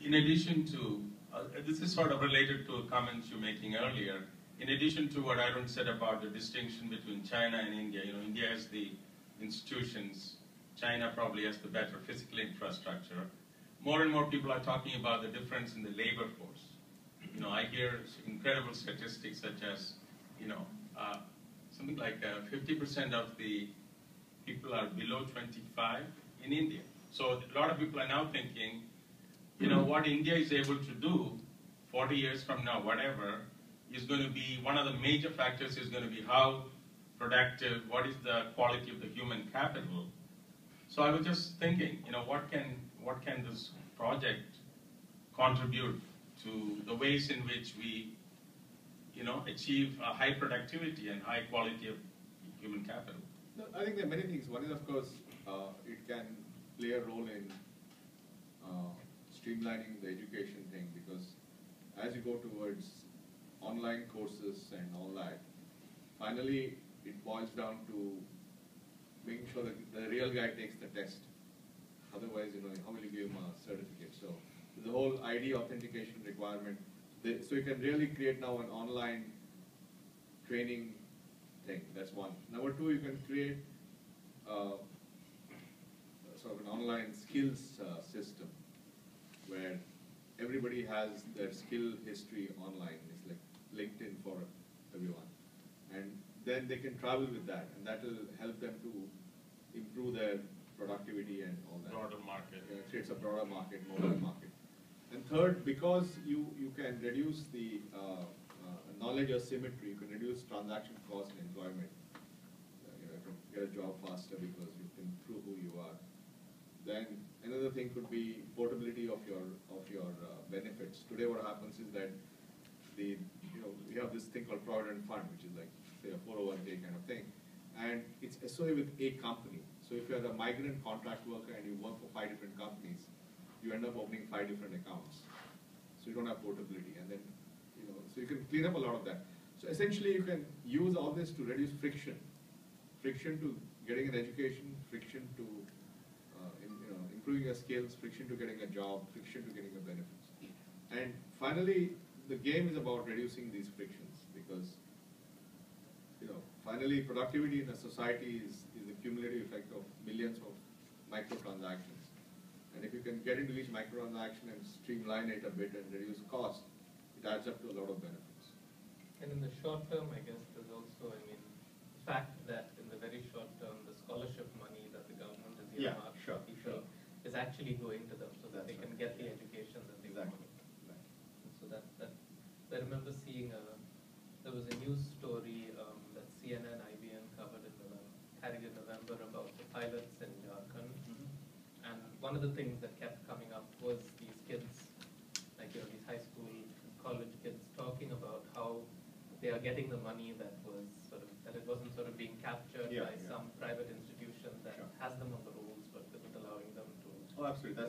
in addition to, this is sort of related to comments you're making earlier, in addition to what Arun said about the distinction between China and India, India has the institutions, China probably has the better physical infrastructure. More and more people are talking about the difference in the labor force. I hear incredible statistics such as, something like 50% of the people are below 25 in India. So a lot of people are now thinking, what India is able to do 40 years from now, whatever, is going to be, one of the major factors is going to be how productive, what is the quality of the human capital. So I was just thinking, what can this project contribute to the ways in which we, achieve a high productivity and high quality of human capital? No, I think there are many things. One is, of course, it can play a role in streamlining the education thing, because as you go towards online courses and all that, finally it boils down to making sure that the real guy takes the test. Otherwise, how will you give him a certificate? So the whole ID authentication requirement. So you can really create now an online training thing. That's one. Number two, you can create sort of an online skills system where everybody has their skill history online. It's like LinkedIn for everyone. And then they can travel with that, and that will help them to improve their productivity and all that. Broader market. It creates a broader market, mobile market. And third, because you can reduce the knowledge asymmetry, you can reduce transaction cost and employment. You can get a job faster because you can prove who you are. Then another thing could be portability of your benefits. Today, what happens is that we have this thing called Provident Fund, which is like say a 401k kind of thing, and it's associated with a company. So if you're a migrant contract worker and you work for 5 different companies, you end up opening 5 different accounts. So you don't have portability, and then so you can clean up a lot of that. So essentially, you can use all this to reduce friction to getting an education, friction to improving your skills, friction to getting a job, friction to getting the benefits. And finally, the game is about reducing these frictions, because finally productivity in a society is the cumulative effect of millions of microtransactions. And if you can get into each microtransaction and streamline it a bit and reduce cost, it adds up to a lot of benefits. And in the short term, I guess there's also, the fact that in the very short term, the scholarship money that the government has earmarked for people is actually going to them, so that they can get the education that they want. So that I remember seeing there was a news story that CNN, IBM carried in November about the pilots in Jharkhand. And one of the things that kept coming up was these kids, like these high school, college kids, talking about how they are getting the money that it wasn't sort of being captured by some private institution that has them on the rolls but isn't allowing them to. Oh, absolutely.